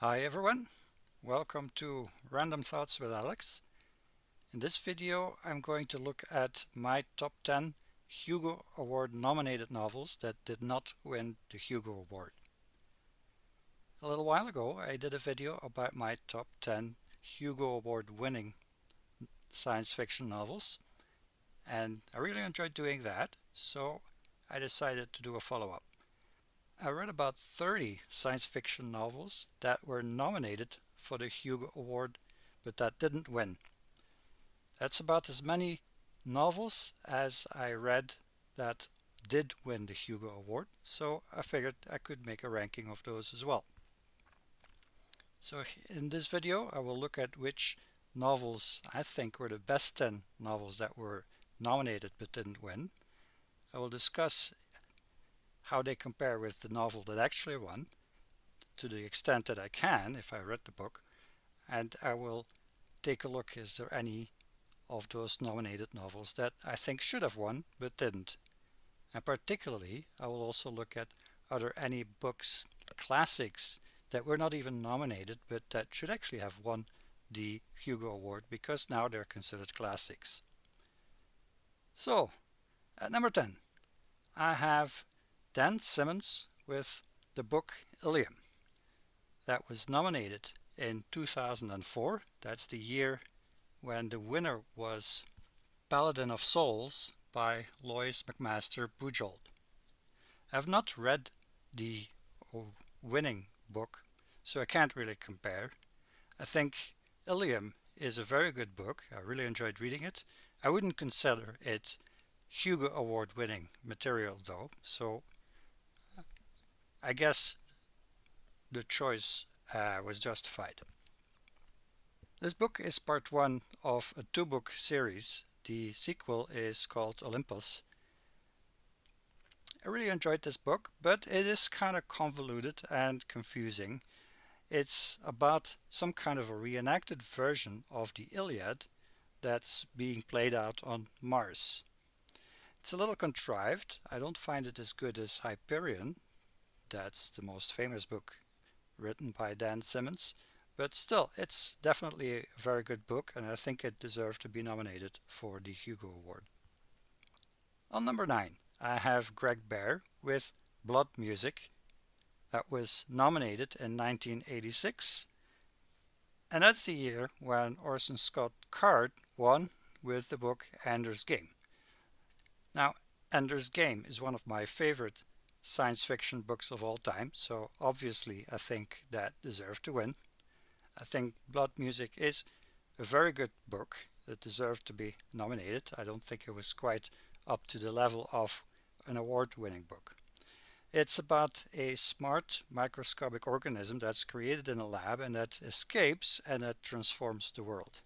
Hi everyone, welcome to Random Thoughts with Alex. In this video I'm going to look at my top 10 Hugo Award nominated novels that did not win the Hugo Award. A little while ago I did a video about my top 10 Hugo Award winning science fiction novels, and I really enjoyed doing that, so I decided to do a follow-up. I read about 30 science fiction novels that were nominated for the Hugo Award but that didn't win. That's about as many novels as I read that did win the Hugo Award, so I figured I could make a ranking of those as well. So in this video I will look at which novels I think were the best 10 novels that were nominated but didn't win. I will discuss how they compare with the novel that actually won, to the extent that I can if I read the book, and I will take a look, is there any of those nominated novels that I think should have won but didn't. And particularly, I will also look at, are there any books, classics, that were not even nominated but that should actually have won the Hugo Award because now they're considered classics. So, at number 10, I have Dan Simmons with the book Ilium. That was nominated in 2004. That's the year when the winner was Paladin of Souls by Lois McMaster Bujold. I have not read the winning book, so I can't really compare. I think Ilium is a very good book. I really enjoyed reading it. I wouldn't consider it Hugo Award winning material though, so I guess the choice was justified. This book is part one of a two-book series. The sequel is called Olympus. I really enjoyed this book, but it is kind of convoluted and confusing. It's about some kind of a reenacted version of the Iliad that's being played out on Mars. It's a little contrived. I don't find it as good as Hyperion. That's the most famous book written by Dan Simmons. But still, it's definitely a very good book, and I think it deserved to be nominated for the Hugo Award. On number 9, I have Greg Bear with Blood Music. That was nominated in 1986, and that's the year when Orson Scott Card won with the book Ender's Game. Now, Ender's Game is one of my favorite science fiction books of all time, so obviously I think that deserved to win. I think Blood Music is a very good book that deserved to be nominated. I don't think it was quite up to the level of an award-winning book. It's about a smart microscopic organism that's created in a lab and that escapes and that transforms the world.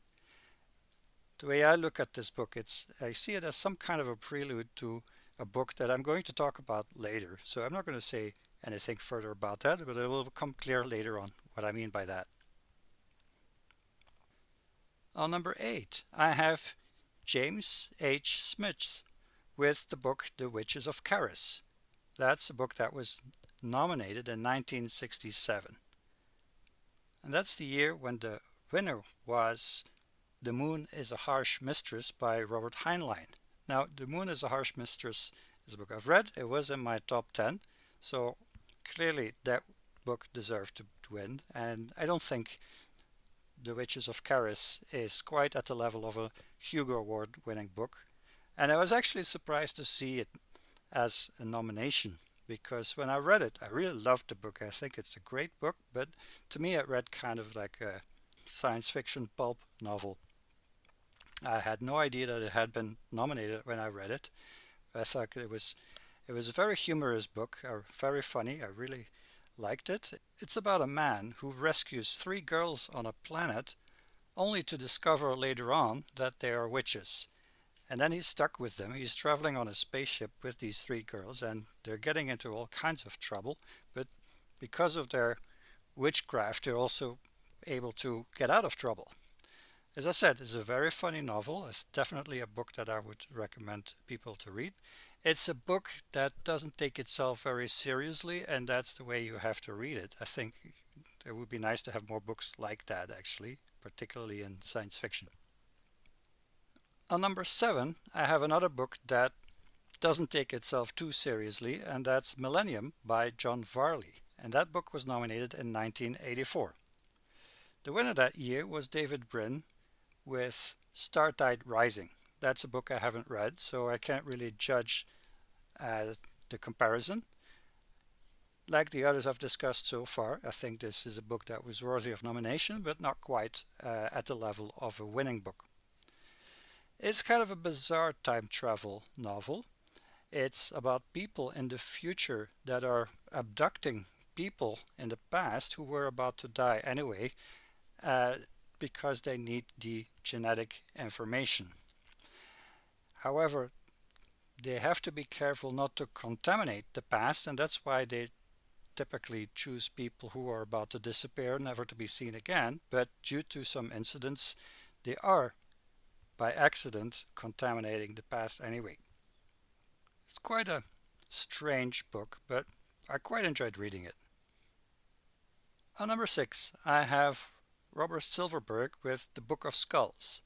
The way I look at this book, I see it as some kind of a prelude to a book that I'm going to talk about later. So I'm not going to say anything further about that, but it will become clear later on what I mean by that. On number 8, I have James H. Smith with the book The Witches of Caris. That's a book that was nominated in 1967. And that's the year when the winner was The Moon is a Harsh Mistress by Robert Heinlein. Now, The Moon is a Harsh Mistress is a book I've read. It was in my top 10. So clearly that book deserved to win. And I don't think The Witches of Caris is quite at the level of a Hugo Award winning book. And I was actually surprised to see it as a nomination because when I read it, I really loved the book. I think it's a great book, but to me it read kind of like a science fiction pulp novel. I had no idea that it had been nominated when I read it. I thought it was a very humorous book, very funny. I really liked it. It's about a man who rescues three girls on a planet only to discover later on that they are witches. And then he's stuck with them. He's traveling on a spaceship with these three girls and they're getting into all kinds of trouble. But because of their witchcraft, they're also able to get out of trouble. As I said, it's a very funny novel. It's definitely a book that I would recommend people to read. It's a book that doesn't take itself very seriously, and that's the way you have to read it. I think It would be nice to have more books like that, actually, particularly in science fiction. On number 7, I have another book that doesn't take itself too seriously, and that's Millennium by John Varley. And that book was nominated in 1984. The winner that year was David Brin with Startide Rising. That's a book I haven't read, so I can't really judge the comparison. Like the others I've discussed so far, I think this is a book that was worthy of nomination, but not quite at the level of a winning book. It's kind of a bizarre time travel novel. It's about people in the future that are abducting people in the past who were about to die anyway, uh, because they need the genetic information. However, they have to be careful not to contaminate the past, and that's why they typically choose people who are about to disappear, never to be seen again, but due to some incidents, they are, by accident, contaminating the past anyway. It's quite a strange book, but I quite enjoyed reading it. On number 6, I have Robert Silverberg with The Book of Skulls.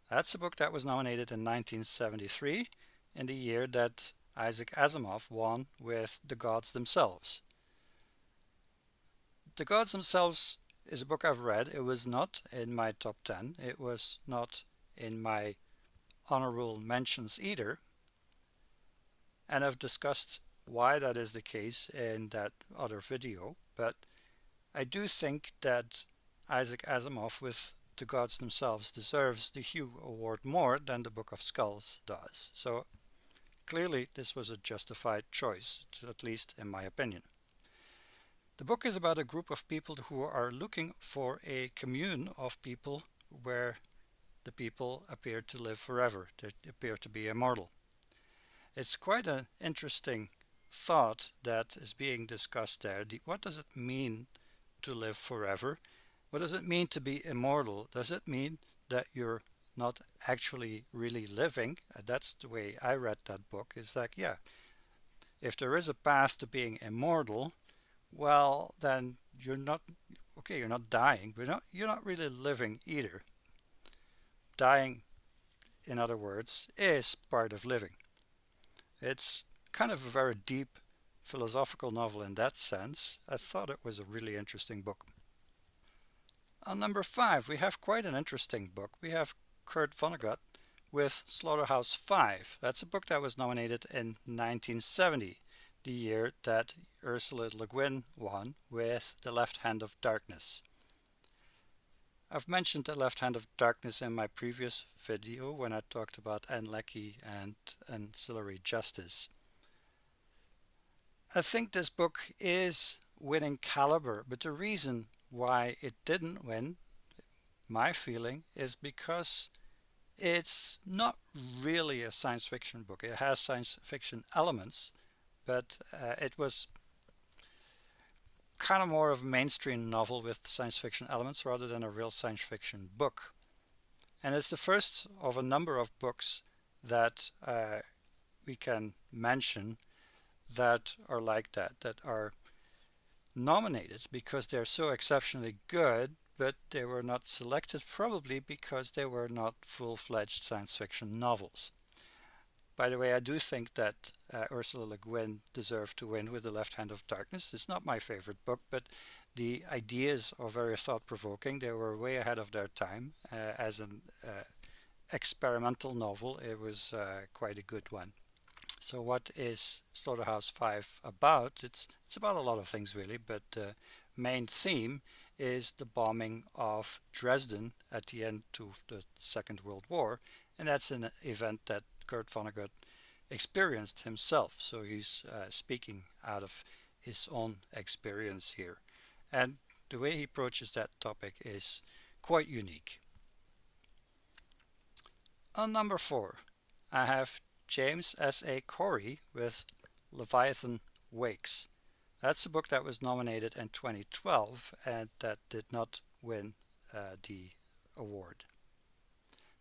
That's a book that was nominated in 1973, in the year that Isaac Asimov won with The Gods Themselves. The Gods Themselves is a book I've read. It was not in my top 10. It was not in my honorable mentions either. And I've discussed why that is the case in that other video. But I do think that Isaac Asimov with The Gods Themselves deserves the Hugo Award more than The Book of Skulls does. So clearly this was a justified choice, at least in my opinion. The book is about a group of people who are looking for a commune of people where the people appear to live forever. They appear to be immortal. It's quite an interesting thought that is being discussed there. What does it mean to live forever? What does it mean to be immortal? Does it mean that you're not actually really living? That's the way I read that book. It's like, yeah, if there is a path to being immortal, well, then you're not okay. You're not dying, but you're not really living either. Dying, in other words, is part of living. It's kind of a very deep philosophical novel in that sense. I thought it was a really interesting book. On number 5, we have quite an interesting book. We have Kurt Vonnegut with Slaughterhouse-Five. That's a book that was nominated in 1970, the year that Ursula Le Guin won with The Left Hand of Darkness. I've mentioned The Left Hand of Darkness in my previous video when I talked about Ann Leckie and ancillary justice. I think this book is winning caliber, but the reason why it didn't win, my feeling, is because it's not really a science fiction book. It has science fiction elements, but it was kind of more of a mainstream novel with science fiction elements rather than a real science fiction book. And it's the first of a number of books that we can mention that are like that are nominated because they're so exceptionally good, but they were not selected probably because they were not full-fledged science fiction novels. By the way, I do think that Ursula Le Guin deserved to win with The Left Hand of Darkness. It's not my favorite book, but the ideas are very thought-provoking. They were way ahead of their time. As an experimental novel, it was quite a good one. So what is Slaughterhouse-Five about? It's about a lot of things really, but the main theme is the bombing of Dresden at the end of the Second World War, and that's an event that Kurt Vonnegut experienced himself. So he's speaking out of his own experience here, and the way he approaches that topic is quite unique. On number 4, I have James S.A. Corey with Leviathan Wakes. That's a book that was nominated in 2012 and that did not win the award.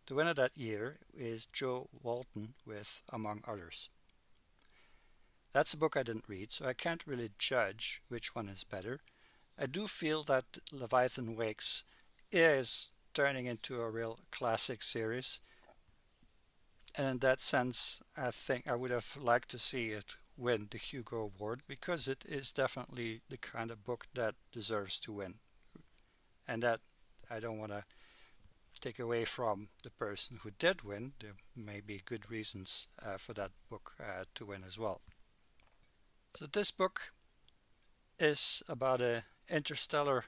The winner that year is Joe Walton with Among Others. That's a book I didn't read, so I can't really judge which one is better. I do feel that Leviathan Wakes is turning into a real classic series. And in that sense, I think I would have liked to see it win the Hugo Award because it is definitely the kind of book that deserves to win. And that I don't want to take away from the person who did win. There may be good reasons for that book to win as well. So this book is about an interstellar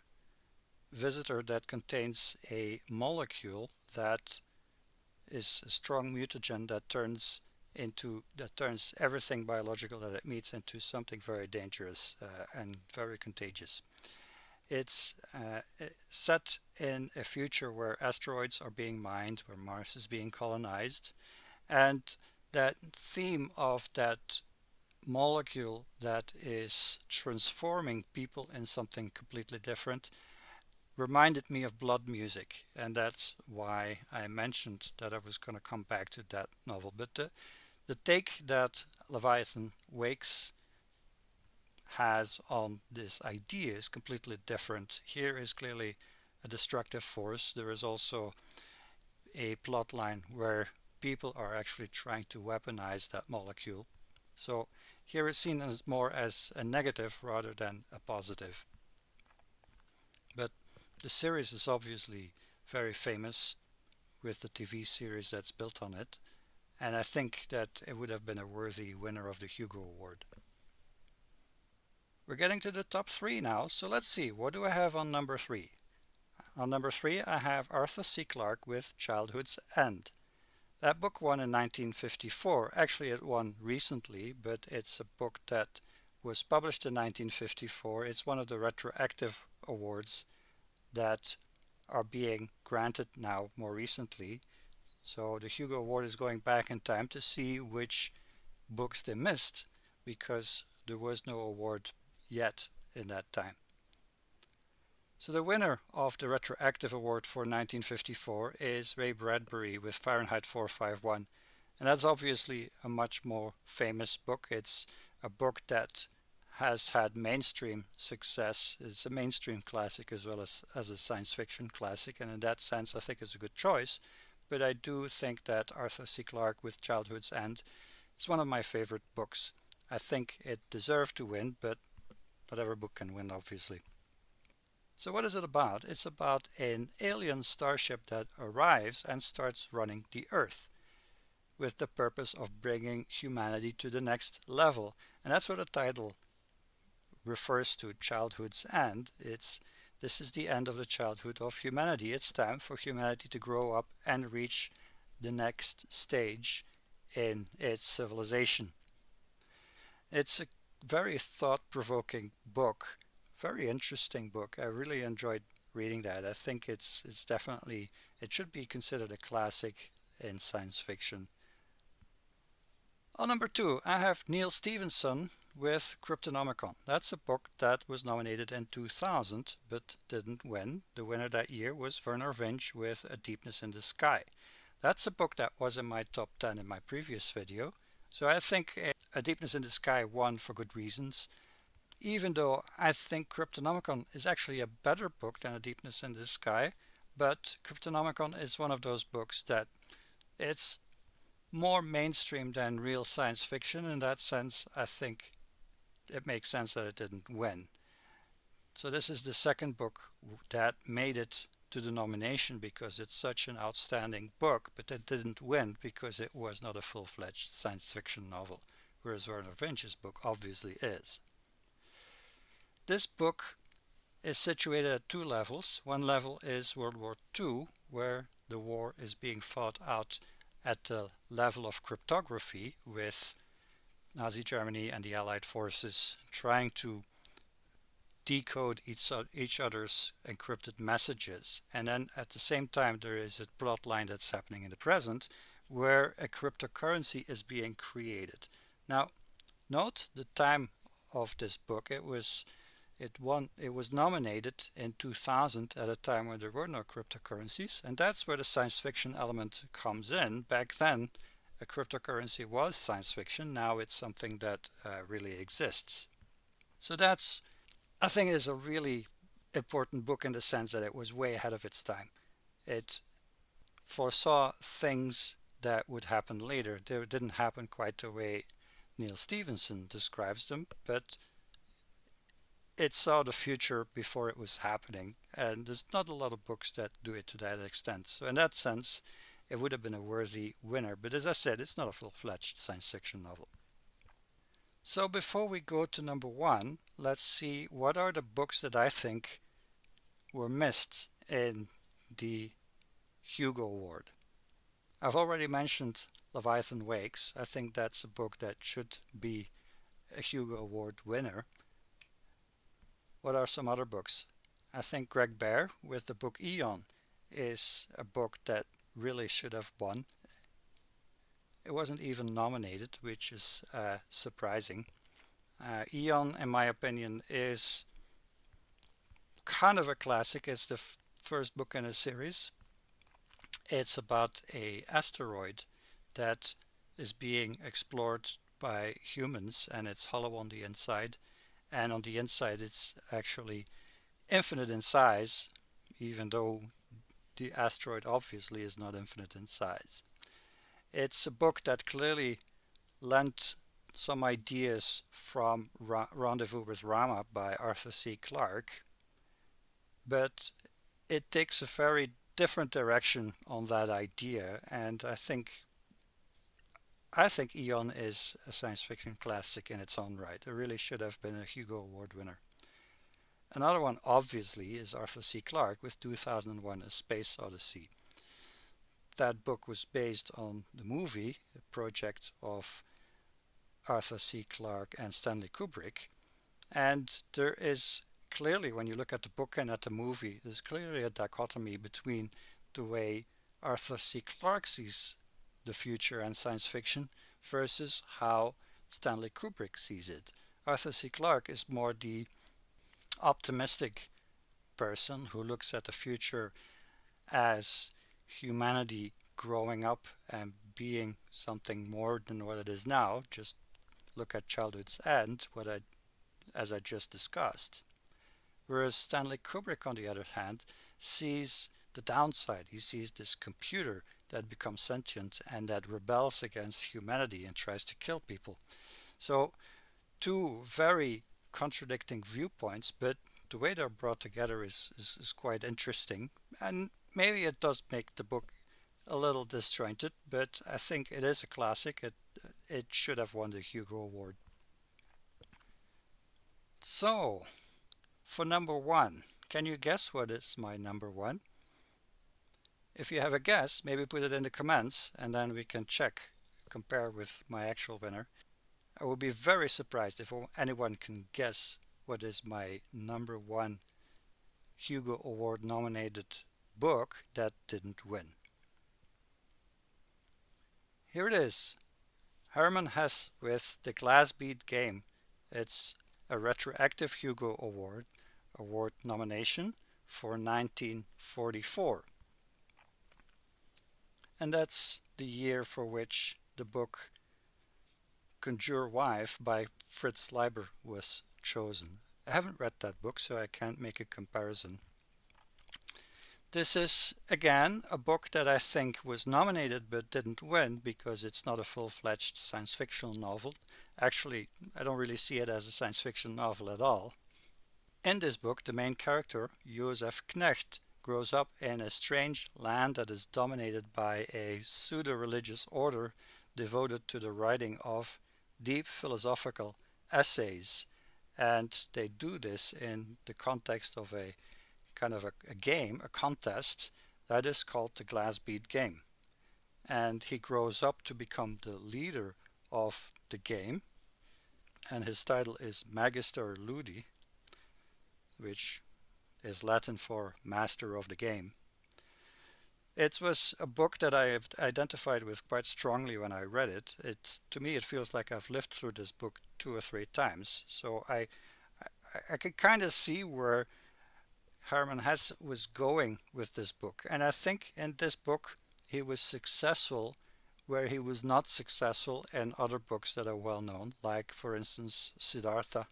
visitor that contains a molecule that is a strong mutagen that turns everything biological that it meets into something very dangerous and very contagious. It's set in a future where asteroids are being mined, where Mars is being colonized, and that theme of that molecule that is transforming people in something completely different reminded me of Blood Music, and that's why I mentioned that I was going to come back to that novel. But the take that Leviathan Wakes has on this idea is completely different. Here is clearly a destructive force. There is also a plot line where people are actually trying to weaponize that molecule. So here it's seen as more as a negative rather than a positive. But the series is obviously very famous with the TV series that's built on it, and I think that it would have been a worthy winner of the Hugo Award. We're getting to the top three now, so let's see, what do I have on number three? On number three, I have Arthur C. Clarke with Childhood's End. That book won in 1954. Actually, it won recently, but it's a book that was published in 1954. It's one of the retroactive awards that are being granted now more recently. So the Hugo Award is going back in time to see which books they missed because there was no award yet in that time. So the winner of the retroactive award for 1954 is Ray Bradbury with Fahrenheit 451. And that's obviously a much more famous book. It's a book that has had mainstream success. It's a mainstream classic as well as a science fiction classic. And in that sense, I think it's a good choice. But I do think that Arthur C. Clarke with Childhood's End is one of my favorite books. I think it deserved to win, but not every book can win, obviously. So what is it about? It's about an alien starship that arrives and starts running the Earth with the purpose of bringing humanity to the next level. And that's what the title refers to, Childhood's End. This is the end of the childhood of humanity. It's time for humanity to grow up and reach the next stage in its civilization. It's a very thought-provoking book, very interesting book. I really enjoyed reading that. I think it's definitely it should be considered a classic in science fiction. On number two, I have Neil Stephenson with Cryptonomicon. That's a book that was nominated in 2000 but didn't win. The winner that year was Werner Vinge with A Deepness in the Sky. That's a book that was in my top 10 in my previous video. So I think A Deepness in the Sky won for good reasons, even though I think Cryptonomicon is actually a better book than A Deepness in the Sky. But Cryptonomicon is one of those books that it's more mainstream than real science fiction. In that sense, I think it makes sense that it didn't win. So this is the second book that made it to the nomination because it's such an outstanding book, but it didn't win because it was not a full-fledged science fiction novel, whereas Werner Vinge's book obviously is. This book is situated at two levels. One level is World War II, where the war is being fought out at the level of cryptography, with Nazi Germany and the Allied forces trying to decode each other's encrypted messages. And then at the same time there is a plot line that's happening in the present where a cryptocurrency is being created. Now note the time of this book. It was nominated in 2000 at a time when there were no cryptocurrencies, and that's where the science fiction element comes in. Back then a cryptocurrency was science fiction. Now it's something that really exists. So that's, I think, is a really important book in the sense that it was way ahead of its time. It foresaw things that would happen later. They didn't happen quite the way Neil Stephenson describes them, but it saw the future before it was happening. And there's not a lot of books that do it to that extent. So in that sense, it would have been a worthy winner. But as I said, it's not a full-fledged science fiction novel. So before we go to number one, let's see what are the books that I think were missed in the Hugo Award. I've already mentioned Leviathan Wakes. I think that's a book that should be a Hugo Award winner. What are some other books? I think Greg Bear with the book Eon is a book that really should have won. It wasn't even nominated, which is surprising. Eon, in my opinion, is kind of a classic. It's the first book in a series. It's about a asteroid that is being explored by humans, and it's hollow on the inside. And on the inside, it's actually infinite in size, even though the asteroid obviously is not infinite in size. It's a book that clearly lent some ideas from Rendezvous with Rama by Arthur C. Clarke, but it takes a very different direction on that idea, and I think Eon is a science fiction classic in its own right. It really should have been a Hugo Award winner. Another one, obviously, is Arthur C. Clarke with 2001: A Space Odyssey. That book was based on the movie, a project of Arthur C. Clarke and Stanley Kubrick. And there is clearly, when you look at the book and at the movie, there's clearly a dichotomy between the way Arthur C. Clarke sees the future and science fiction versus how Stanley Kubrick sees it. Arthur C. Clarke is more the optimistic person who looks at the future as humanity growing up and being something more than what it is now. Just look at Childhood's End, as I just discussed. Whereas Stanley Kubrick, on the other hand, sees the downside. He sees this computer that becomes sentient and that rebels against humanity and tries to kill people. So, two very contradicting viewpoints, but the way they're brought together is quite interesting. And maybe it does make the book a little disjointed, but I think it is a classic. It should have won the Hugo Award. So, for number one, can you guess what is my number one? If you have a guess, maybe put it in the comments and then we can compare with my actual winner. I would be very surprised if anyone can guess what is my number one Hugo Award nominated book that didn't win. Here it is. Herman Hesse with The Glass Bead Game. It's a retroactive Hugo Award nomination for 1944. And that's the year for which the book Conjure Wife by Fritz Leiber was chosen. I haven't read that book, so I can't make a comparison. This is, again, a book that I think was nominated but didn't win because it's not a full-fledged science fiction novel. Actually, I don't really see it as a science fiction novel at all. In this book, the main character, Josef Knecht, grows up in a strange land that is dominated by a pseudo-religious order devoted to the writing of deep philosophical essays. And they do this in the context of a kind of a game, a contest that is called the Glass Bead Game. And he grows up to become the leader of the game, and his title is Magister Ludi, which is Latin for Master of the Game. It was a book that I have identified with quite strongly when I read it. To me, it feels like I've lived through this book 2 or 3 times. So I could kind of see where Herman Hesse was going with this book. And I think in this book, he was successful where he was not successful in other books that are well known, like, for instance, Siddhartha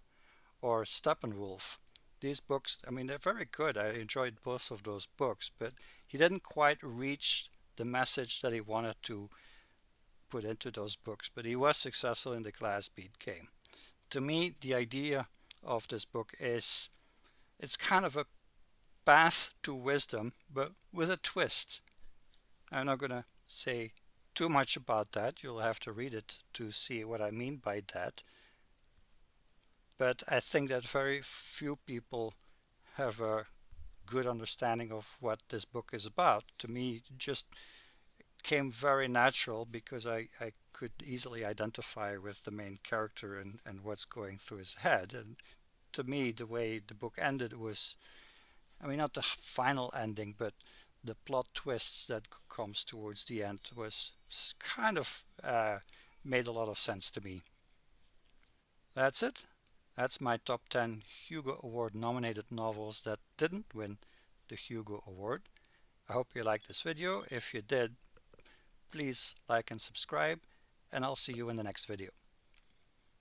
or Steppenwolf. these books, I mean, they're very good. I enjoyed both of those books, but he didn't quite reach the message that he wanted to put into those books, but he was successful in the Glass Bead game. To me, the idea of this book is it's kind of a path to wisdom, but with a twist. I'm not going to say too much about that. You'll have to read it to see what I mean by that. But I think that very few people have a good understanding of what this book is about. To me, it just came very natural because I could easily identify with the main character and what's going through his head. And to me, the way the book ended was, I mean, not the final ending, but the plot twists that comes towards the end was kind of made a lot of sense to me. That's it. That's my top 10 Hugo Award nominated novels that didn't win the Hugo Award. I hope you liked this video. If you did, please like and subscribe, and I'll see you in the next video.